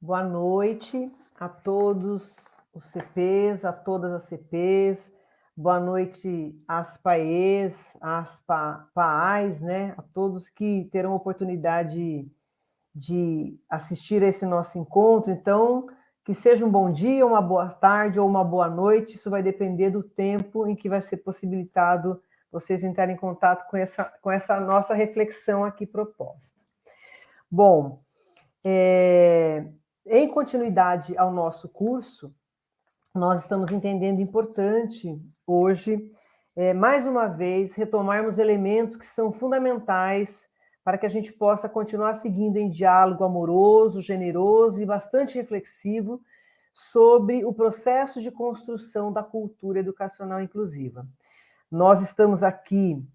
Boa noite a todos os CPs, a todas as CPs. Boa noite às PAEs, às PAAs, né? A todos que terão oportunidade de assistir a esse nosso encontro. Então, que seja um bom dia, uma boa tarde ou uma boa noite. Isso vai depender do tempo em que vai ser possibilitado vocês entrarem em contato com essa nossa reflexão aqui proposta. Bom, em continuidade ao nosso curso, nós estamos entendendo importante hoje, mais uma vez, retomarmos elementos que são fundamentais para que a gente possa continuar seguindo em diálogo amoroso, generoso e bastante reflexivo sobre o processo de construção da cultura educacional inclusiva. Nós estamos aqui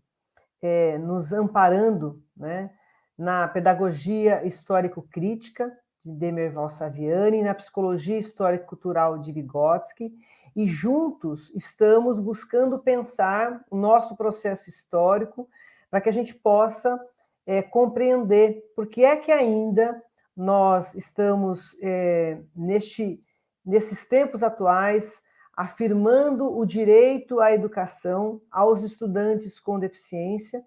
nos amparando, né, na pedagogia histórico-crítica de Demerval Saviani, na psicologia histórico-cultural de Vygotsky, e juntos estamos buscando pensar o nosso processo histórico para que a gente possa compreender por que é que ainda nós estamos, nesses tempos atuais, afirmando o direito à educação aos estudantes com deficiência,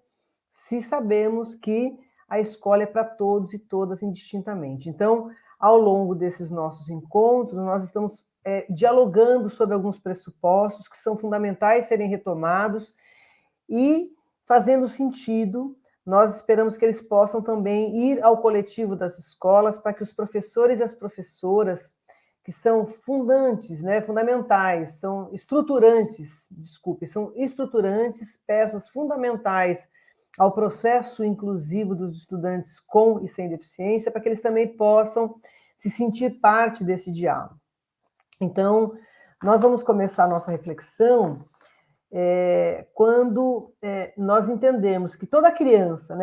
se sabemos que a escola é para todos e todas indistintamente. Então, ao longo desses nossos encontros, nós estamos dialogando sobre alguns pressupostos que são fundamentais serem retomados e, fazendo sentido, nós esperamos que eles possam também ir ao coletivo das escolas para que os professores e as professoras, que são fundantes, né, fundamentais, são estruturantes, peças fundamentais ao processo inclusivo dos estudantes com e sem deficiência, para que eles também possam se sentir parte desse diálogo. Então, nós vamos começar a nossa reflexão quando nós entendemos que toda criança,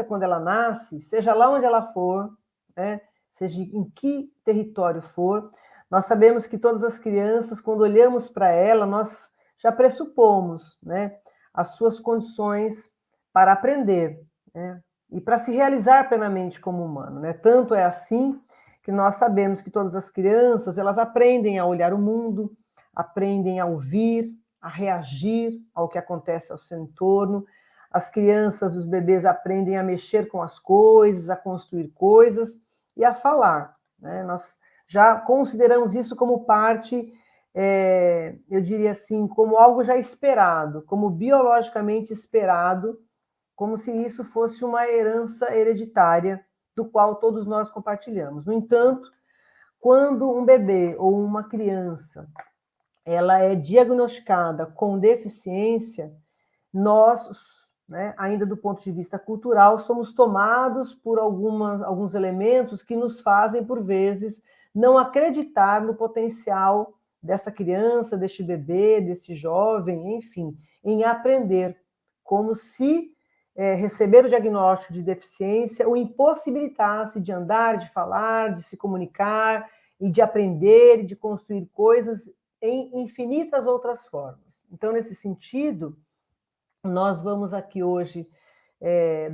quando ela nasce, seja lá onde ela for, né, seja em que território for, nós sabemos que todas as crianças, quando olhamos para ela, nós já pressupomos, né, as suas condições para aprender, né, e para se realizar plenamente como humano, né? Tanto é assim que nós sabemos que todas as crianças, elas aprendem a olhar o mundo, aprendem a ouvir, a reagir ao que acontece ao seu entorno. As crianças, os bebês aprendem a mexer com as coisas, a construir coisas e a falar, né? Nós já consideramos isso como parte, eu diria assim, como algo já esperado, como biologicamente esperado, como se isso fosse uma herança hereditária do qual todos nós compartilhamos. No entanto, quando um bebê ou uma criança ela é diagnosticada com deficiência, nós, né, ainda do ponto de vista cultural, somos tomados por alguns elementos que nos fazem, por vezes, não acreditar no potencial dessa criança, deste bebê, desse jovem, enfim, em aprender, como se receber o diagnóstico de deficiência o impossibilitasse de andar, de falar, de se comunicar, e de aprender, e de construir coisas em infinitas outras formas. Então, nesse sentido, nós vamos aqui hoje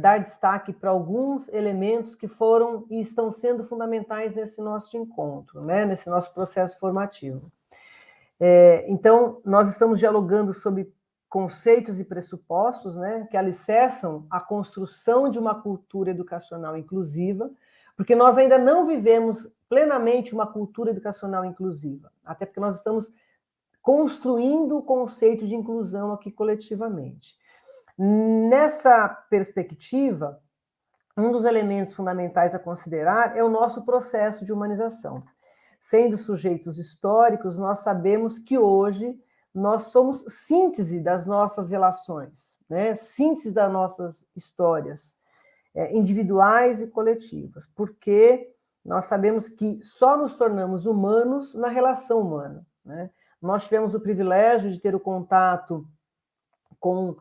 dar destaque para alguns elementos que foram e estão sendo fundamentais nesse nosso encontro, né? Nesse nosso processo formativo. Então, nós estamos dialogando sobre conceitos e pressupostos, né, que alicerçam a construção de uma cultura educacional inclusiva, porque nós ainda não vivemos plenamente uma cultura educacional inclusiva, até porque nós estamos construindo o conceito de inclusão aqui coletivamente. Nessa perspectiva, um dos elementos fundamentais a considerar é o nosso processo de humanização. Sendo sujeitos históricos, nós sabemos que hoje nós somos síntese das nossas relações, né? Síntese das nossas histórias individuais e coletivas, porque nós sabemos que só nos tornamos humanos na relação humana, né? Nós tivemos o privilégio de ter o contato com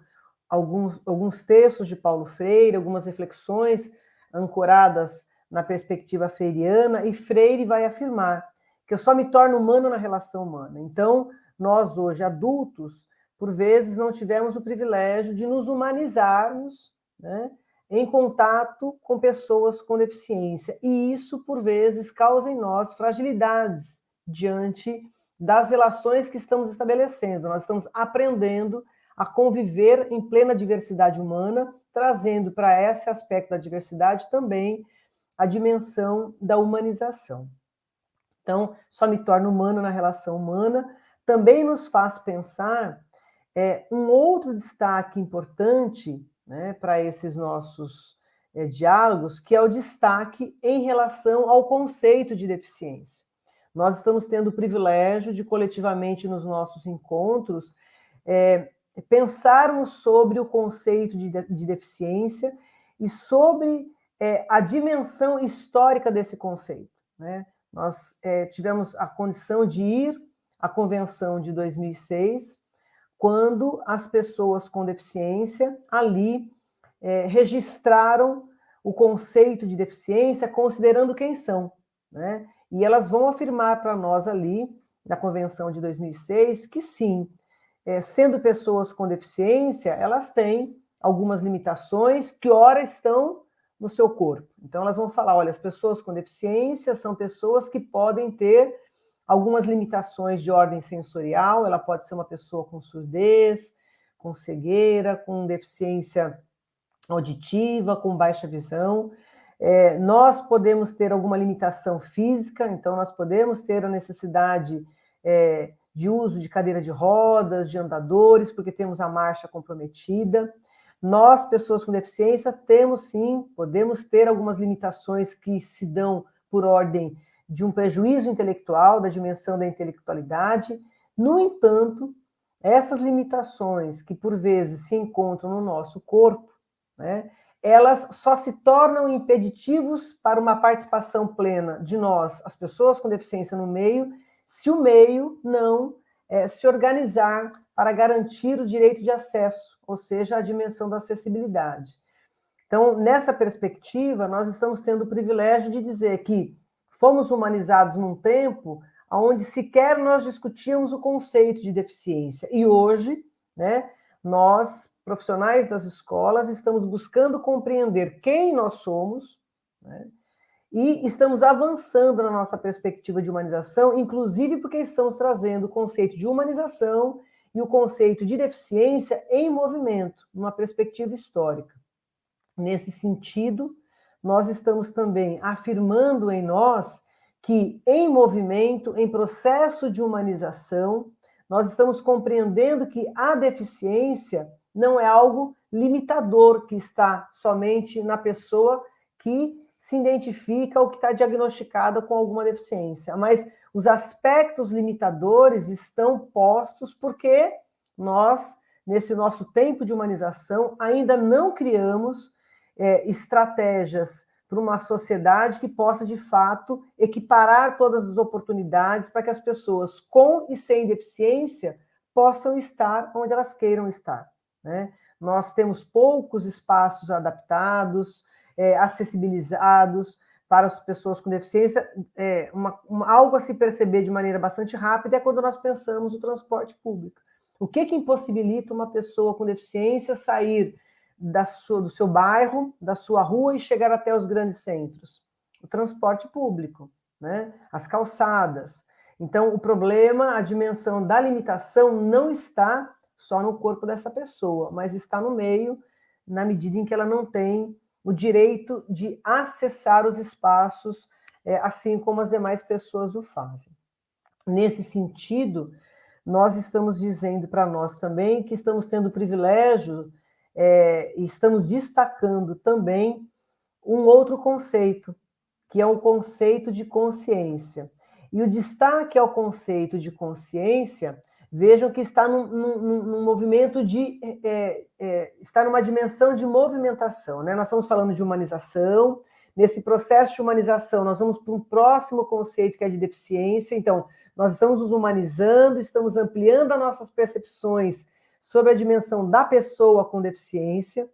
alguns textos de Paulo Freire, algumas reflexões ancoradas na perspectiva freiriana, e Freire vai afirmar que eu só me torno humano na relação humana. Então, nós hoje, adultos, por vezes não tivemos o privilégio de nos humanizarmos, né, em contato com pessoas com deficiência. E isso, por vezes, causa em nós fragilidades diante das relações que estamos estabelecendo. Nós estamos aprendendo a conviver em plena diversidade humana, trazendo para esse aspecto da diversidade também a dimensão da humanização. Então, só me torna humano na relação humana, também nos faz pensar um outro destaque importante, né, para esses nossos diálogos, que é o destaque em relação ao conceito de deficiência. Nós estamos tendo o privilégio de, coletivamente, nos nossos encontros, pensarmos sobre o conceito de deficiência e sobre a dimensão histórica desse conceito, né? Nós tivemos a condição de ir à Convenção de 2006, quando as pessoas com deficiência ali registraram o conceito de deficiência considerando quem são, né? E elas vão afirmar para nós ali, na Convenção de 2006, que sim, sendo pessoas com deficiência, elas têm algumas limitações que ora estão no seu corpo. Então elas vão falar, olha, as pessoas com deficiência são pessoas que podem ter algumas limitações de ordem sensorial, ela pode ser uma pessoa com surdez, com cegueira, com deficiência auditiva, com baixa visão. Nós podemos ter alguma limitação física, então nós podemos ter a necessidade de uso de cadeira de rodas, de andadores, porque temos a marcha comprometida. Nós, pessoas com deficiência, temos sim, podemos ter algumas limitações que se dão por ordem de um prejuízo intelectual, da dimensão da intelectualidade. No entanto, essas limitações que por vezes se encontram no nosso corpo, né, elas só se tornam impeditivos para uma participação plena de nós, as pessoas com deficiência no meio, se o meio não se organizar para garantir o direito de acesso, ou seja, a dimensão da acessibilidade. Então, nessa perspectiva, nós estamos tendo o privilégio de dizer que fomos humanizados num tempo onde sequer nós discutíamos o conceito de deficiência. E hoje, né, nós, profissionais das escolas, estamos buscando compreender quem nós somos, né, e estamos avançando na nossa perspectiva de humanização, inclusive porque estamos trazendo o conceito de humanização e o conceito de deficiência em movimento, numa perspectiva histórica. Nesse sentido, nós estamos também afirmando em nós que, em movimento, em processo de humanização, nós estamos compreendendo que a deficiência não é algo limitador que está somente na pessoa que se identifica ou que está diagnosticada com alguma deficiência, mas os aspectos limitadores estão postos porque nós, nesse nosso tempo de humanização, ainda não criamos estratégias para uma sociedade que possa, de fato, equiparar todas as oportunidades para que as pessoas com e sem deficiência possam estar onde elas queiram estar, né? Nós temos poucos espaços adaptados, acessibilizados para as pessoas com deficiência. Algo a se perceber de maneira bastante rápida é quando nós pensamos no transporte público. O que impossibilita uma pessoa com deficiência sair do seu bairro, da sua rua e chegar até os grandes centros? O transporte público, né? As calçadas. Então, o problema, a dimensão da limitação não está só no corpo dessa pessoa, mas está no meio, na medida em que ela não tem o direito de acessar os espaços, assim como as demais pessoas o fazem. Nesse sentido, nós estamos dizendo para nós também que estamos tendo o privilégio e estamos destacando também um outro conceito, que é o conceito de consciência. E o destaque ao conceito de consciência, vejam que está num movimento de... está numa dimensão de movimentação, né? Nós estamos falando de humanização. Nesse processo de humanização, nós vamos para um próximo conceito, que é de deficiência. Então, nós estamos nos humanizando, estamos ampliando as nossas percepções sobre a dimensão da pessoa com deficiência.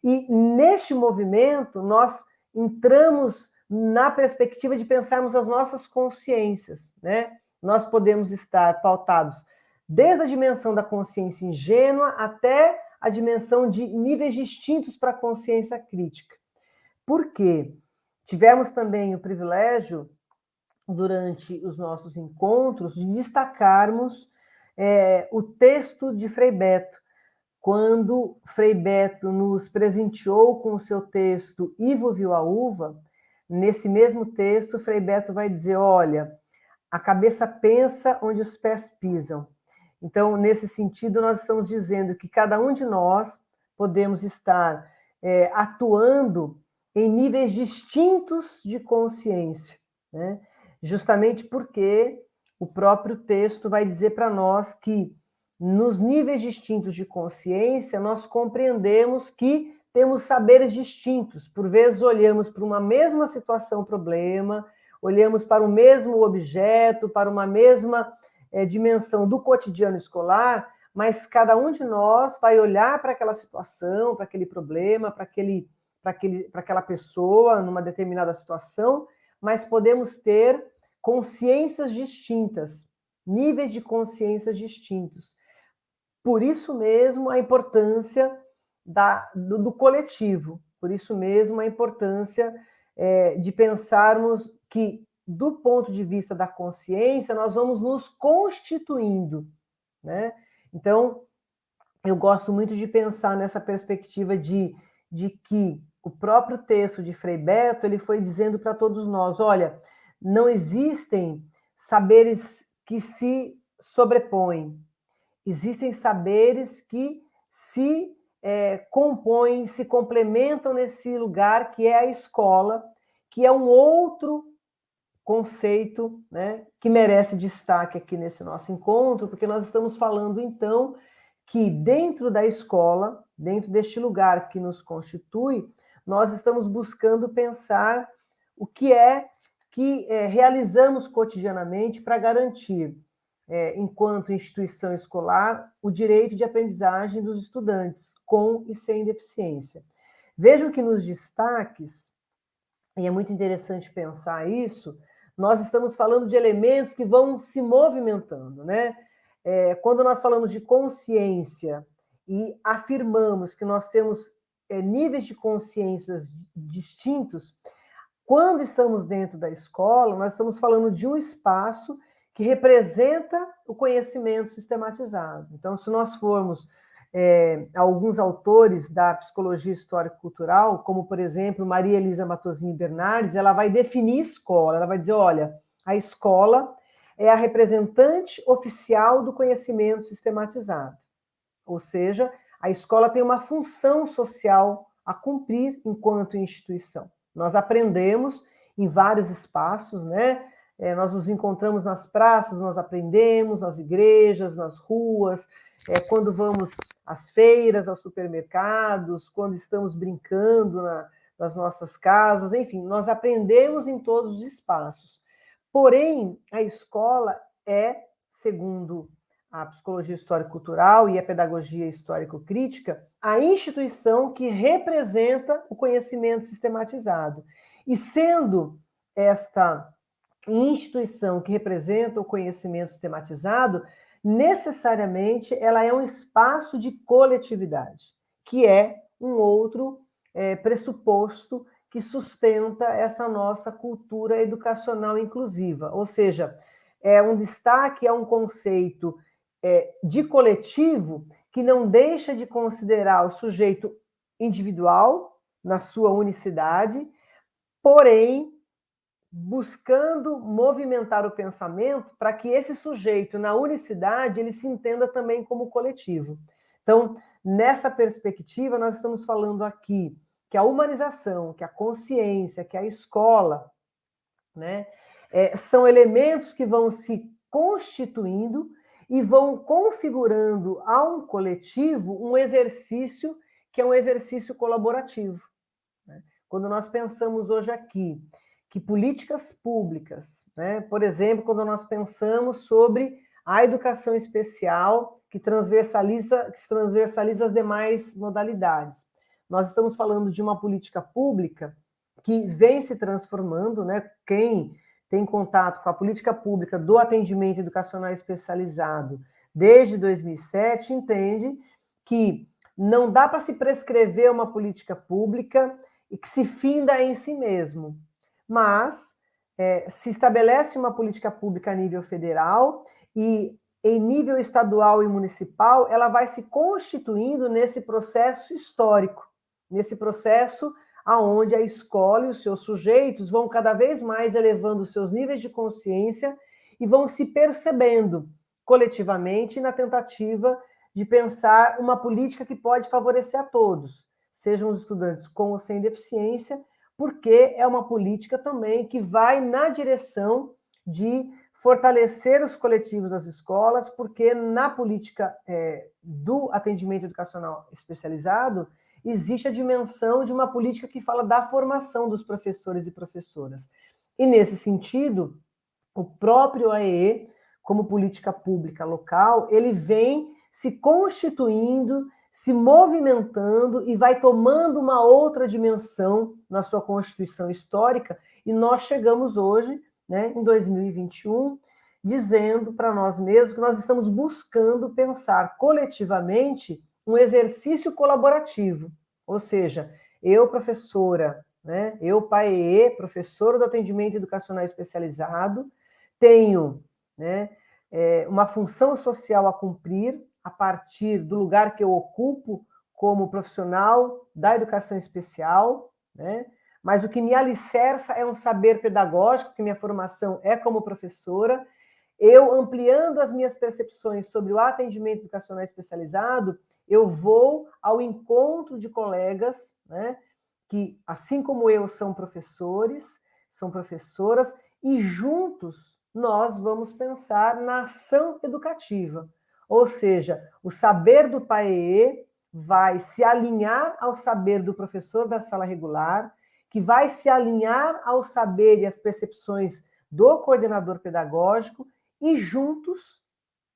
E, neste movimento, nós entramos na perspectiva de pensarmos as nossas consciências, né? Nós podemos estar pautados desde a dimensão da consciência ingênua até a dimensão de níveis distintos para a consciência crítica. Por quê? Tivemos também o privilégio, durante os nossos encontros, de destacarmos o texto de Frei Beto. Quando Frei Beto nos presenteou com o seu texto Ivo Viu a Uva, nesse mesmo texto, Frei Beto vai dizer, olha, a cabeça pensa onde os pés pisam. Então, nesse sentido, nós estamos dizendo que cada um de nós podemos estar atuando em níveis distintos de consciência, né? Justamente porque o próprio texto vai dizer para nós que, nos níveis distintos de consciência, nós compreendemos que temos saberes distintos. Por vezes, olhamos para uma mesma situação, problema, olhamos para o mesmo objeto, para uma mesma dimensão do cotidiano escolar, mas cada um de nós vai olhar para aquela situação, para aquele problema, para aquela pessoa numa determinada situação, mas podemos ter consciências distintas, níveis de consciências distintos. Por isso mesmo a importância do coletivo, por isso mesmo a importância de pensarmos que, do ponto de vista da consciência, nós vamos nos constituindo, né? Então, eu gosto muito de pensar nessa perspectiva de que o próprio texto de Frei Beto, ele foi dizendo para todos nós, olha, não existem saberes que se sobrepõem, existem saberes que se compõem, se complementam nesse lugar que é a escola, que é um outro conceito, né, que merece destaque aqui nesse nosso encontro, porque nós estamos falando, então, que dentro da escola, dentro deste lugar que nos constitui, nós estamos buscando pensar o que é que realizamos cotidianamente para garantir, enquanto instituição escolar, o direito de aprendizagem dos estudantes, com e sem deficiência. Vejam que nos destaques, e é muito interessante pensar isso, nós estamos falando de elementos que vão se movimentando, né? Quando nós falamos de consciência e afirmamos que nós temos níveis de consciências distintos, quando estamos dentro da escola, nós estamos falando de um espaço que representa o conhecimento sistematizado. Então, se nós formos alguns autores da psicologia histórico-cultural, como, por exemplo, Maria Elisa Matosinhos Bernardes, ela vai definir escola, ela vai dizer, olha, a escola é a representante oficial do conhecimento sistematizado. Ou seja, a escola tem uma função social a cumprir enquanto instituição. Nós aprendemos em vários espaços, né? Nós nos encontramos nas praças, nós aprendemos nas igrejas, nas ruas, quando vamos às feiras, aos supermercados, quando estamos brincando nas nossas casas, enfim, nós aprendemos em todos os espaços. Porém, a escola é, segundo a psicologia histórico-cultural e a pedagogia histórico-crítica, a instituição que representa o conhecimento sistematizado. E sendo esta instituição que representa o conhecimento sistematizado, necessariamente ela é um espaço de coletividade, que é um outro pressuposto que sustenta essa nossa cultura educacional inclusiva. Ou seja, é um destaque, é um conceito de coletivo que não deixa de considerar o sujeito individual na sua unicidade, porém buscando movimentar o pensamento para que esse sujeito, na unicidade, ele se entenda também como coletivo. Então, nessa perspectiva, nós estamos falando aqui que a humanização, que a consciência, que a escola, né, são elementos que vão se constituindo e vão configurando a um coletivo um exercício que é um exercício colaborativo. Né? Quando nós pensamos hoje aqui que políticas públicas, né, por exemplo, quando nós pensamos sobre a educação especial que transversaliza as demais modalidades, nós estamos falando de uma política pública que vem se transformando, né? Quem tem contato com a política pública do atendimento educacional especializado desde 2007 entende que Não dá para se prescrever uma política pública e que se finda em si mesmo, mas se estabelece uma política pública a nível federal e em nível estadual e municipal, ela vai se constituindo nesse processo histórico, nesse processo aonde a escola e os seus sujeitos vão cada vez mais elevando os seus níveis de consciência e vão se percebendo coletivamente na tentativa de pensar uma política que pode favorecer a todos, sejam os estudantes com ou sem deficiência, porque é uma política também que vai na direção de fortalecer os coletivos das escolas, porque na política do atendimento educacional especializado existe a dimensão de uma política que fala da formação dos professores e professoras. E nesse sentido, o próprio AEE, como política pública local, ele vem se constituindo, se movimentando e vai tomando uma outra dimensão na sua constituição histórica, e nós chegamos hoje, né, em 2021, dizendo para nós mesmos que nós estamos buscando pensar coletivamente um exercício colaborativo, ou seja, eu, professora, né, eu, PAEE, professora do atendimento educacional especializado, tenho, né, uma função social a cumprir a partir do lugar que eu ocupo como profissional da educação especial, né? Mas o que me alicerça é um saber pedagógico, que minha formação é como professora. Eu, ampliando as minhas percepções sobre o atendimento educacional especializado, eu vou ao encontro de colegas, né, que, assim como eu, são professores, são professoras, e juntos nós vamos pensar na ação educativa. Ou seja, o saber do PAEE vai se alinhar ao saber do professor da sala regular, que vai se alinhar ao saber e às percepções do coordenador pedagógico, e juntos,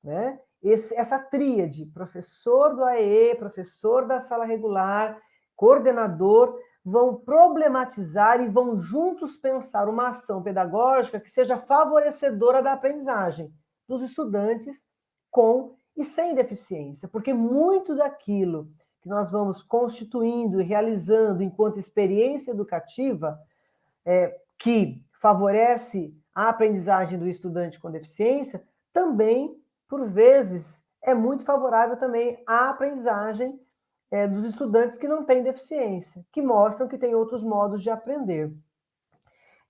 né, essa tríade, professor do AEE, professor da sala regular, coordenador, vão problematizar e vão juntos pensar uma ação pedagógica que seja favorecedora da aprendizagem dos estudantes com e sem deficiência, porque muito daquilo que nós vamos constituindo e realizando enquanto experiência educativa, que favorece a aprendizagem do estudante com deficiência, também, por vezes, é muito favorável também à aprendizagem dos estudantes que não têm deficiência, que mostram que tem outros modos de aprender.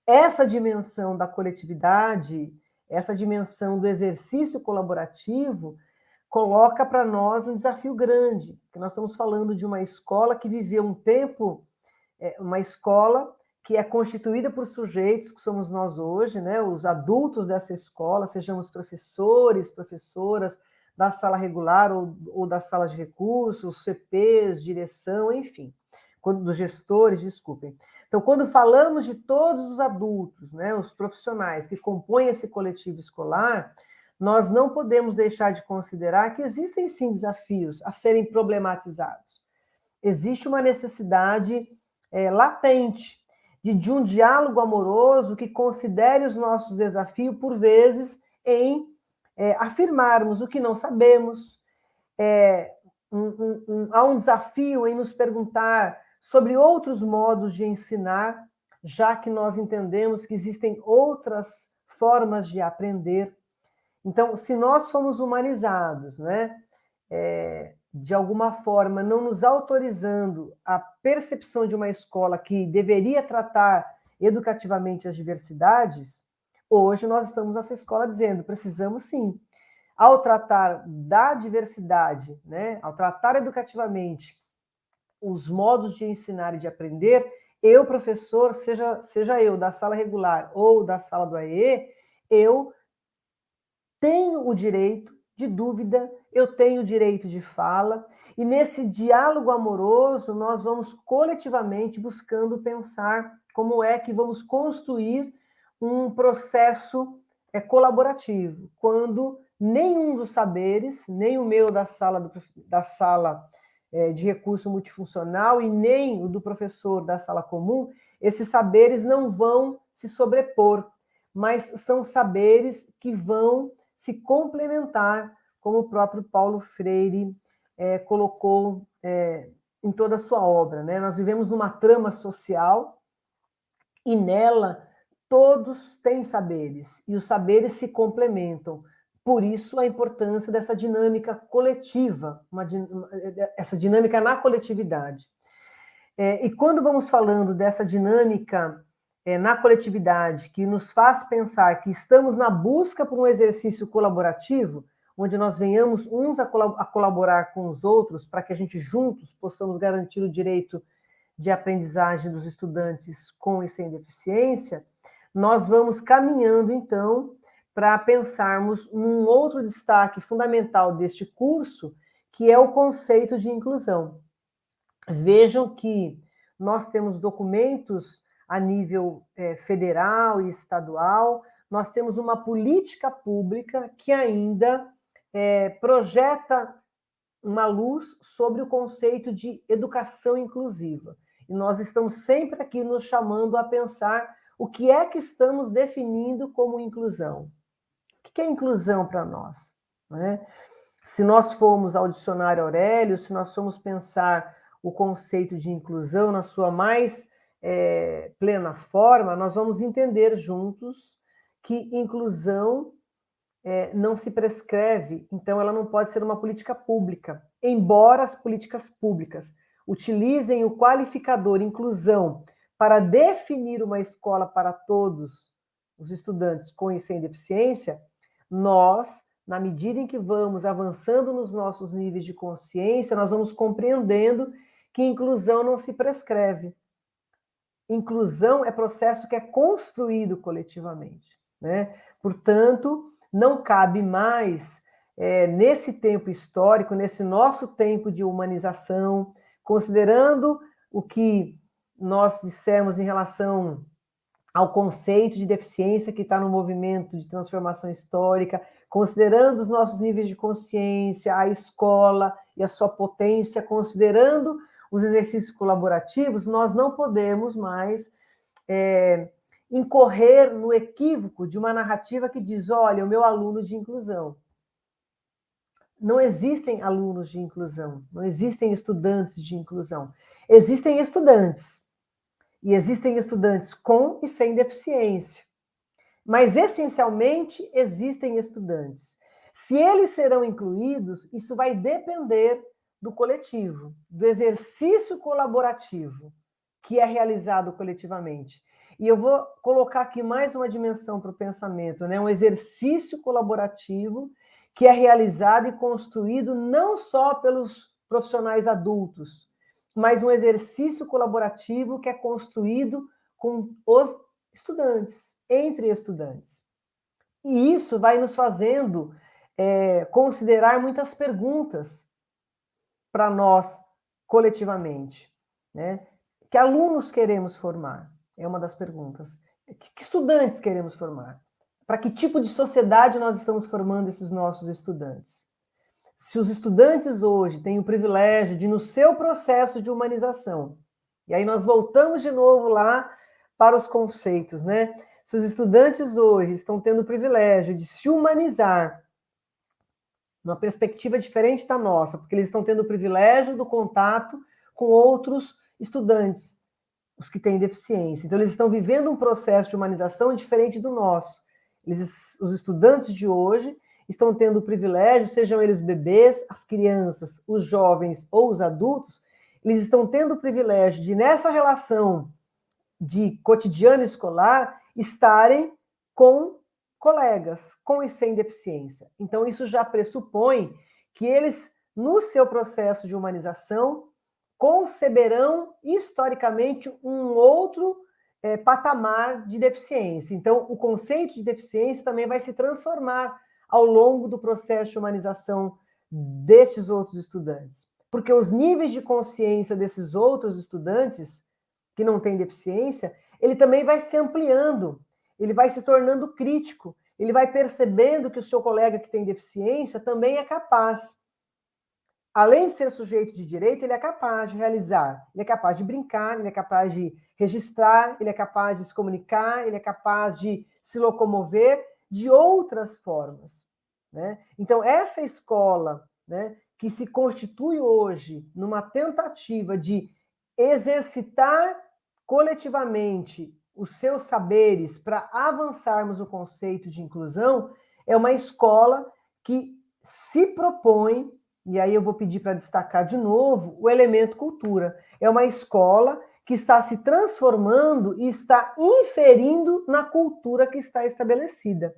Essa dimensão da coletividade, essa dimensão do exercício colaborativo, coloca para nós um desafio grande, porque nós estamos falando de uma escola que viveu um tempo, uma escola que é constituída por sujeitos que somos nós hoje, né, os adultos dessa escola, sejamos professores, professoras da sala regular ou da sala de recursos, CPs, direção, enfim, dos gestores, desculpem. Então, quando falamos de todos os adultos, né, os profissionais que compõem esse coletivo escolar, nós não podemos deixar de considerar que existem, sim, desafios a serem problematizados. Existe uma necessidade latente de um diálogo amoroso que considere os nossos desafios, por vezes, em afirmarmos o que não sabemos. Há um desafio em nos perguntar sobre outros modos de ensinar, já que nós entendemos que existem outras formas de aprender. Então, se nós somos humanizados, né, de alguma forma, não nos autorizando a percepção de uma escola que deveria tratar educativamente as diversidades, hoje nós estamos nessa escola dizendo, precisamos sim, ao tratar da diversidade, né, ao tratar educativamente os modos de ensinar e de aprender, eu, professor, seja eu da sala regular ou da sala do AEE, eu tenho o direito de dúvida, eu tenho o direito de fala, e nesse diálogo amoroso nós vamos coletivamente buscando pensar como é que vamos construir um processo colaborativo, quando nenhum dos saberes, nem o meu da sala de recurso multifuncional e nem o do professor da sala comum, esses saberes não vão se sobrepor, mas são saberes que vão se complementar, como o próprio Paulo Freire colocou em toda a sua obra, né? Nós vivemos numa trama social e nela todos têm saberes, e os saberes se complementam. Por isso, a importância dessa dinâmica coletiva, essa dinâmica na coletividade. E quando vamos falando dessa dinâmica na coletividade, que nos faz pensar que estamos na busca por um exercício colaborativo, onde nós venhamos uns a colaborar com os outros, para que a gente juntos possamos garantir o direito de aprendizagem dos estudantes com e sem deficiência, nós vamos caminhando, então, para pensarmos num outro destaque fundamental deste curso, que é o conceito de inclusão. Vejam que nós temos documentos a nível federal e estadual, nós temos uma política pública que ainda projeta uma luz sobre o conceito de educação inclusiva. E nós estamos sempre aqui nos chamando a pensar o que é que estamos definindo como inclusão. O que é inclusão para nós? Né? Se nós formos ao dicionário Aurélio, se nós formos pensar o conceito de inclusão na sua mais plena forma, nós vamos entender juntos que inclusão não se prescreve, então ela não pode ser uma política pública, embora as políticas públicas utilizem o qualificador inclusão para definir uma escola para todos os estudantes com e sem deficiência, nós, na medida em que vamos avançando nos nossos níveis de consciência, nós vamos compreendendo que inclusão não se prescreve. Inclusão é processo que é construído coletivamente, né? Portanto, não cabe mais, nesse tempo histórico, nesse nosso tempo de humanização, considerando o que nós dissemos em relação ao conceito de deficiência que está no movimento de transformação histórica, considerando os nossos níveis de consciência, a escola e a sua potência, considerando os exercícios colaborativos, nós não podemos mais incorrer no equívoco de uma narrativa que diz, olha, o meu aluno de inclusão. Não existem alunos de inclusão, não existem estudantes de inclusão. Existem estudantes, e existem estudantes com e sem deficiência. Mas, essencialmente, existem estudantes. Se eles serão incluídos, isso vai depender do coletivo, do exercício colaborativo que é realizado coletivamente. E eu vou colocar aqui mais uma dimensão para o pensamento, né? Um exercício colaborativo que é realizado e construído não só pelos profissionais adultos, mas um exercício colaborativo que é construído com os estudantes, entre estudantes. E isso vai nos fazendo considerar muitas perguntas para nós coletivamente, né? Que alunos queremos formar? É uma das perguntas. Que estudantes queremos formar? Para que tipo de sociedade nós estamos formando esses nossos estudantes? Se os estudantes hoje têm o privilégio de, no seu processo de humanização, e aí nós voltamos de novo lá para os conceitos, né? Se os estudantes hoje estão tendo o privilégio de se humanizar numa perspectiva diferente da nossa, porque eles estão tendo o privilégio do contato com outros estudantes, os que têm deficiência. Então, eles estão vivendo um processo de humanização diferente do nosso. Os estudantes de hoje estão tendo o privilégio, sejam eles bebês, as crianças, os jovens ou os adultos, eles estão tendo o privilégio de, nessa relação de cotidiano escolar, estarem com colegas, com e sem deficiência. Então, isso já pressupõe que eles, no seu processo de humanização, conceberão, historicamente, um outro patamar de deficiência. Então, o conceito de deficiência também vai se transformar ao longo do processo de humanização destes outros estudantes. Porque os níveis de consciência desses outros estudantes que não têm deficiência, ele também vai se ampliando, ele vai se tornando crítico, ele vai percebendo que o seu colega que tem deficiência também é capaz. Além de ser sujeito de direito, ele é capaz de realizar, ele é capaz de brincar, ele é capaz de registrar, ele é capaz de se comunicar, ele é capaz de se locomover de outras formas, né? Então, essa escola, né, que se constitui hoje numa tentativa de exercitar coletivamente os seus saberes para avançarmos o conceito de inclusão, é uma escola que se propõe, e aí eu vou pedir para destacar de novo, o elemento cultura. É uma escola que está se transformando e está inferindo na cultura que está estabelecida.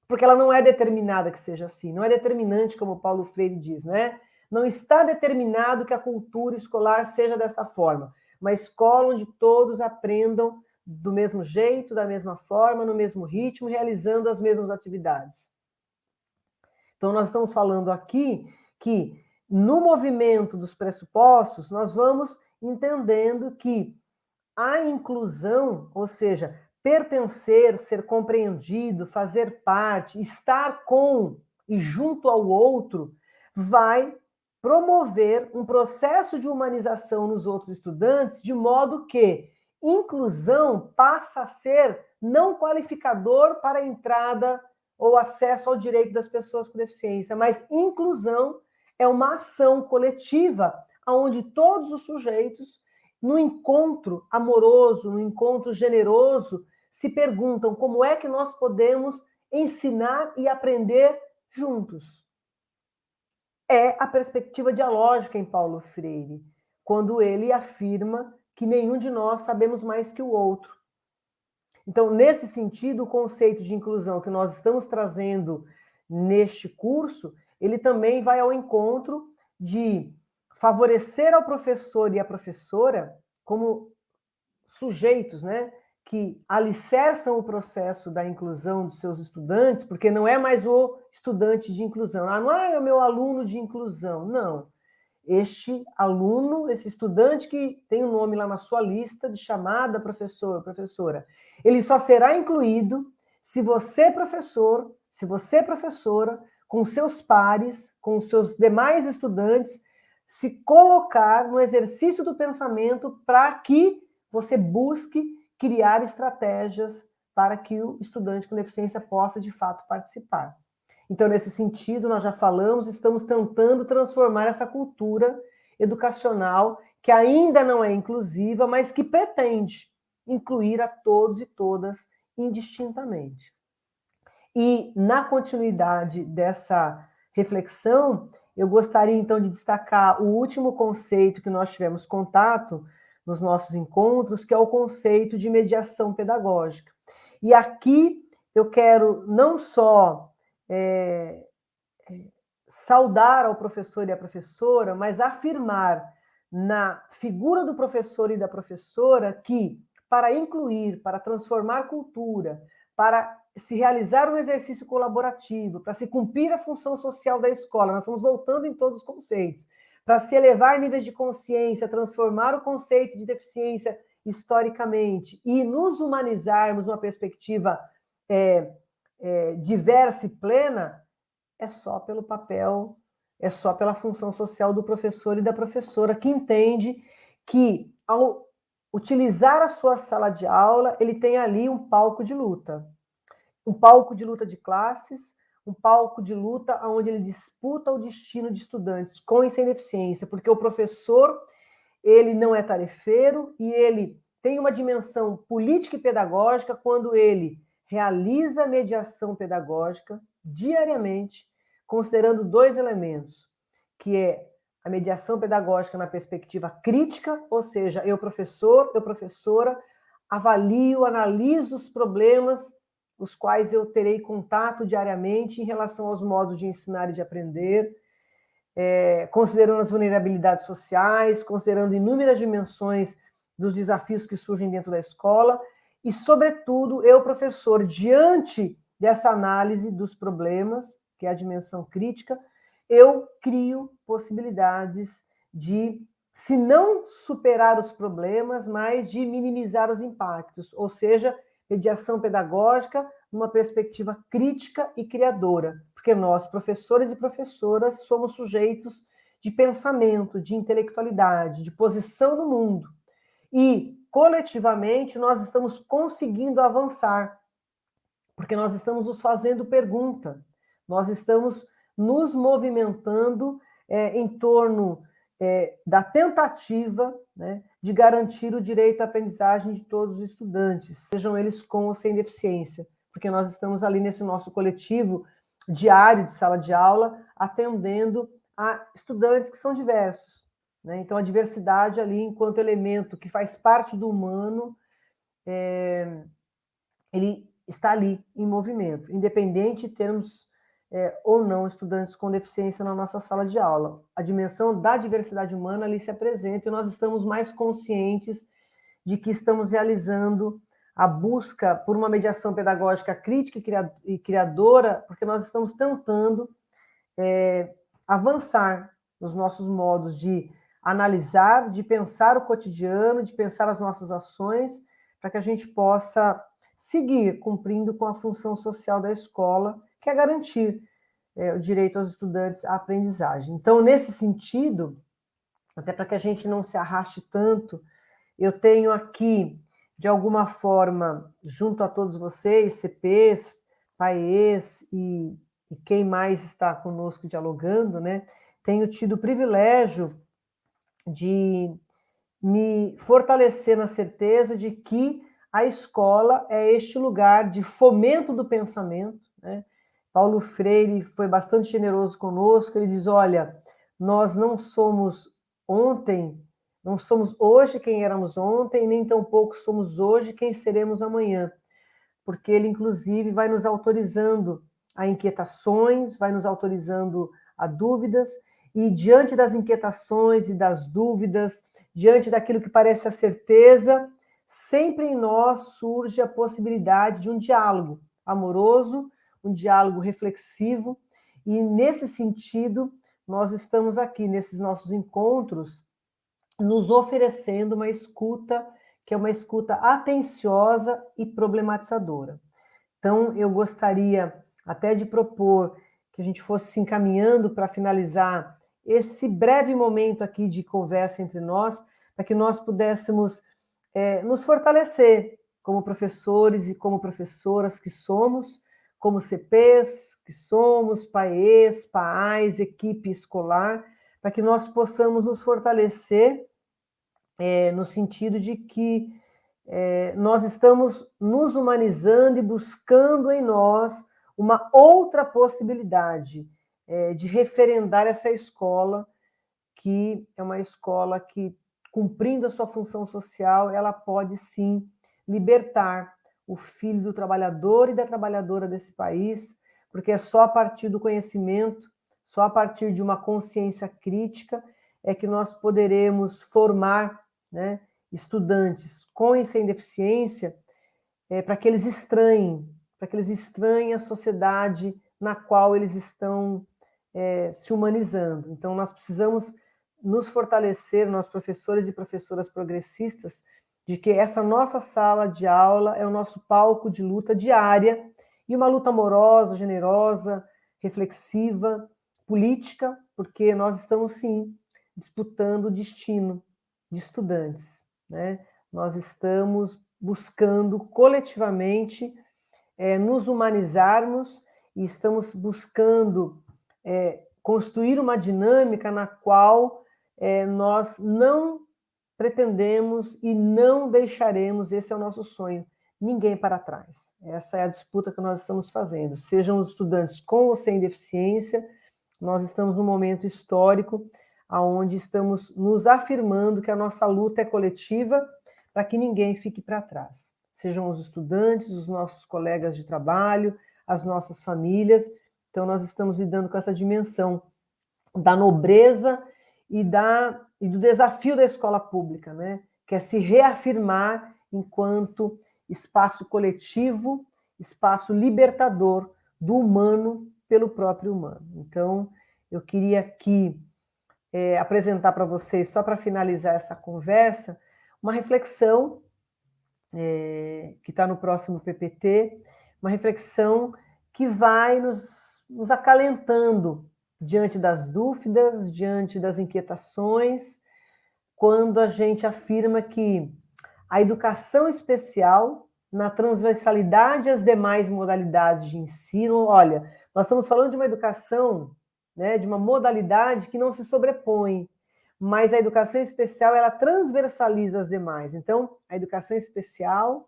Porque ela não é determinada que seja assim, não é determinante, como Paulo Freire diz, não é? Não está determinado que a cultura escolar seja desta forma. Uma escola onde todos aprendam do mesmo jeito, da mesma forma, no mesmo ritmo, realizando as mesmas atividades. Então, nós estamos falando aqui que, no movimento dos pressupostos, nós vamos entendendo que a inclusão, ou seja, pertencer, ser compreendido, fazer parte, estar com e junto ao outro, vai promover um processo de humanização nos outros estudantes, de modo que inclusão passa a ser não qualificador para a entrada ou acesso ao direito das pessoas com deficiência, mas inclusão é uma ação coletiva onde todos os sujeitos, no encontro amoroso, no encontro generoso, se perguntam como é que nós podemos ensinar e aprender juntos. É a perspectiva dialógica em Paulo Freire, quando ele afirma que nenhum de nós sabemos mais que o outro. Então, nesse sentido, o conceito de inclusão que nós estamos trazendo neste curso, ele também vai ao encontro de favorecer ao professor e à professora como sujeitos, né, que alicerçam o processo da inclusão dos seus estudantes, porque não é mais o estudante de inclusão, não é o meu aluno de inclusão, não. Este aluno, esse estudante que tem o nome lá na sua lista de chamada professor, professora, ele só será incluído se você, professor, se você, professora, com seus pares, com os seus demais estudantes, se colocar no exercício do pensamento para que você busque criar estratégias para que o estudante com deficiência possa, de fato, participar. Então, nesse sentido, nós já falamos, estamos tentando transformar essa cultura educacional que ainda não é inclusiva, mas que pretende incluir a todos e todas indistintamente. E, na continuidade dessa reflexão, eu gostaria, então, de destacar o último conceito que nós tivemos contato nos nossos encontros, que é o conceito de mediação pedagógica. E aqui eu quero não só saudar ao professor e à professora, mas afirmar na figura do professor e da professora que, para incluir, para transformar cultura, para se realizar um exercício colaborativo, para se cumprir a função social da escola, nós estamos voltando em todos os conceitos, para se elevar níveis de consciência, transformar o conceito de deficiência historicamente e nos humanizarmos numa perspectiva diversa e plena, é só pelo papel, é só pela função social do professor e da professora, que entende que, ao utilizar a sua sala de aula, ele tem ali um palco de luta de classes, um palco de luta onde ele disputa o destino de estudantes com e sem deficiência, porque o professor, ele não é tarefeiro e ele tem uma dimensão política e pedagógica quando ele realiza mediação pedagógica diariamente, considerando dois elementos, que é a mediação pedagógica na perspectiva crítica, ou seja, eu professor, eu professora, avalio, analiso os problemas os quais eu terei contato diariamente em relação aos modos de ensinar e de aprender, considerando as vulnerabilidades sociais, considerando inúmeras dimensões dos desafios que surgem dentro da escola e, sobretudo, eu, professor, diante dessa análise dos problemas, que é a dimensão crítica, eu crio possibilidades de, se não superar os problemas, mas de minimizar os impactos, ou seja, mediação pedagógica numa perspectiva crítica e criadora, porque nós, professores e professoras, somos sujeitos de pensamento, de intelectualidade, de posição no mundo. E, coletivamente, nós estamos conseguindo avançar, porque nós estamos nos fazendo pergunta, nós estamos nos movimentando em torno da tentativa, né, de garantir o direito à aprendizagem de todos os estudantes, sejam eles com ou sem deficiência, porque nós estamos ali nesse nosso coletivo diário de sala de aula, atendendo a estudantes que são diversos, né? Então, a diversidade ali, enquanto elemento que faz parte do humano, ele está ali em movimento, independente de termos ou não estudantes com deficiência na nossa sala de aula. A dimensão da diversidade humana ali se apresenta e nós estamos mais conscientes de que estamos realizando a busca por uma mediação pedagógica crítica e criadora, porque nós estamos tentando avançar nos nossos modos de analisar, de pensar o cotidiano, de pensar as nossas ações, para que a gente possa seguir cumprindo com a função social da escola, que é garantir o direito aos estudantes à aprendizagem. Então, nesse sentido, até para que a gente não se arraste tanto, eu tenho aqui, de alguma forma, junto a todos vocês, CPs, PAEs e quem mais está conosco dialogando, né, tenho tido o privilégio de me fortalecer na certeza de que a escola é este lugar de fomento do pensamento, né? Paulo Freire foi bastante generoso conosco, ele diz, olha, nós não somos ontem, não somos hoje quem éramos ontem, nem tampouco somos hoje quem seremos amanhã, porque ele, inclusive, vai nos autorizando a inquietações, vai nos autorizando a dúvidas, e diante das inquietações e das dúvidas, diante daquilo que parece a certeza, sempre em nós surge a possibilidade de um diálogo amoroso, um diálogo reflexivo, e nesse sentido, nós estamos aqui, nesses nossos encontros, nos oferecendo uma escuta, que é uma escuta atenciosa e problematizadora. Então, eu gostaria até de propor que a gente fosse se encaminhando para finalizar esse breve momento aqui de conversa entre nós, para que nós pudéssemos nos fortalecer como professores e como professoras que somos, como CPs que somos, PAEs, PAAs, equipe escolar, para que nós possamos nos fortalecer no sentido de que nós estamos nos humanizando e buscando em nós uma outra possibilidade de referendar essa escola, que é uma escola que, cumprindo a sua função social, ela pode sim libertar o filho do trabalhador e da trabalhadora desse país, porque é só a partir do conhecimento, só a partir de uma consciência crítica é que nós poderemos formar, né, estudantes com e sem deficiência para que eles estranhem a sociedade na qual eles estão se humanizando. Então, nós precisamos nos fortalecer, nós professores e professoras progressistas, de que essa nossa sala de aula é o nosso palco de luta diária, e uma luta amorosa, generosa, reflexiva, política, porque nós estamos, sim, disputando o destino de estudantes, né? Nós estamos buscando coletivamente nos humanizarmos e estamos buscando construir uma dinâmica na qual nós não pretendemos e não deixaremos, esse é o nosso sonho, ninguém para trás. Essa é a disputa que nós estamos fazendo. Sejam os estudantes com ou sem deficiência, nós estamos num momento histórico onde estamos nos afirmando que a nossa luta é coletiva para que ninguém fique para trás. Sejam os estudantes, os nossos colegas de trabalho, as nossas famílias. Então, nós estamos lidando com essa dimensão da nobreza e do desafio da escola pública, né? Que é se reafirmar enquanto espaço coletivo, espaço libertador do humano pelo próprio humano. Então, eu queria aqui apresentar para vocês, só para finalizar essa conversa, uma reflexão que está no próximo PPT, uma reflexão que vai nos acalentando diante das dúvidas, diante das inquietações, quando a gente afirma que a educação especial, na transversalidade às demais modalidades de ensino, olha, nós estamos falando de uma educação né, de uma modalidade que não se sobrepõe, mas a educação especial, ela transversaliza as demais. Então, a educação especial,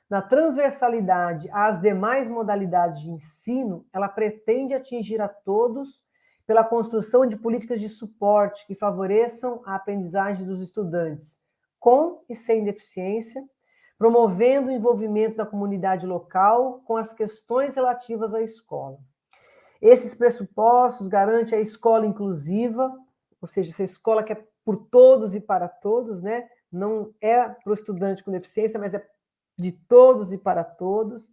na transversalidade às demais modalidades de ensino, ela pretende atingir a todos pela construção de políticas de suporte que favoreçam a aprendizagem dos estudantes, com e sem deficiência, promovendo o envolvimento da comunidade local com as questões relativas à escola. Esses pressupostos garantem a escola inclusiva, ou seja, essa escola que é por todos e para todos, né? Não é para o estudante com deficiência, mas é de todos e para todos.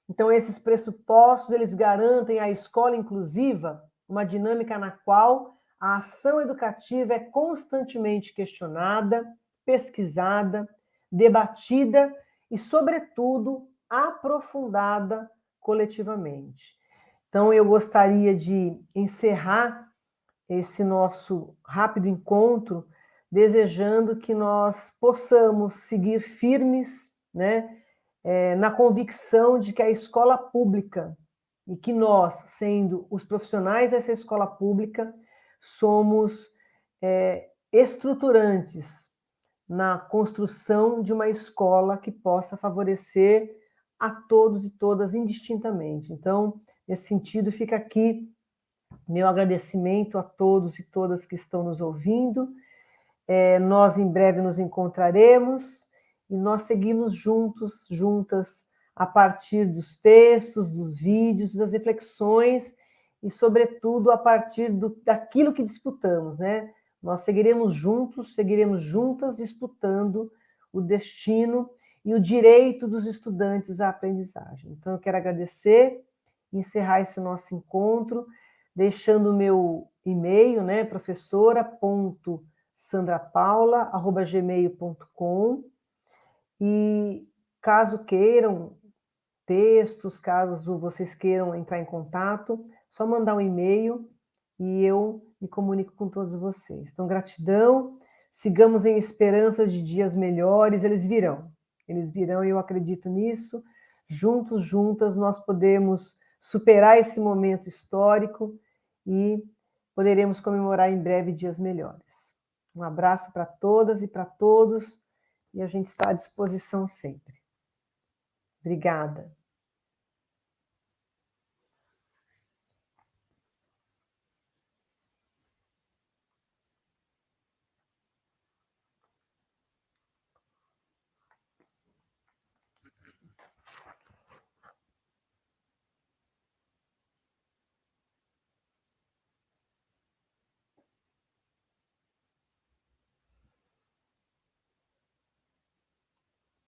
Então, esses pressupostos, eles garantem à escola inclusiva uma dinâmica na qual a ação educativa é constantemente questionada, pesquisada, debatida e, sobretudo, aprofundada coletivamente. Então, eu gostaria de encerrar esse nosso rápido encontro desejando que nós possamos seguir firmes, né, na convicção de que a escola pública, e que nós, sendo os profissionais dessa escola pública, somos estruturantes na construção de uma escola que possa favorecer a todos e todas indistintamente. Então, nesse sentido, fica aqui meu agradecimento a todos e todas que estão nos ouvindo. Nós em breve nos encontraremos e nós seguimos juntos, juntas, a partir dos textos, dos vídeos, das reflexões e, sobretudo, a partir daquilo que disputamos, né? Nós seguiremos juntos, seguiremos juntas disputando o destino e o direito dos estudantes à aprendizagem. Então, eu quero agradecer e encerrar esse nosso encontro, deixando o meu e-mail, né, professora.sandrapaula@gmail.com, e caso queiram textos, caso vocês queiram entrar em contato, só mandar um e-mail e eu me comunico com todos vocês. Então, gratidão, sigamos em esperança de dias melhores, eles virão e eu acredito nisso. Juntos, juntas, nós podemos superar esse momento histórico e poderemos comemorar em breve dias melhores. Um abraço para todas e para todos, e a gente está à disposição sempre. Obrigada.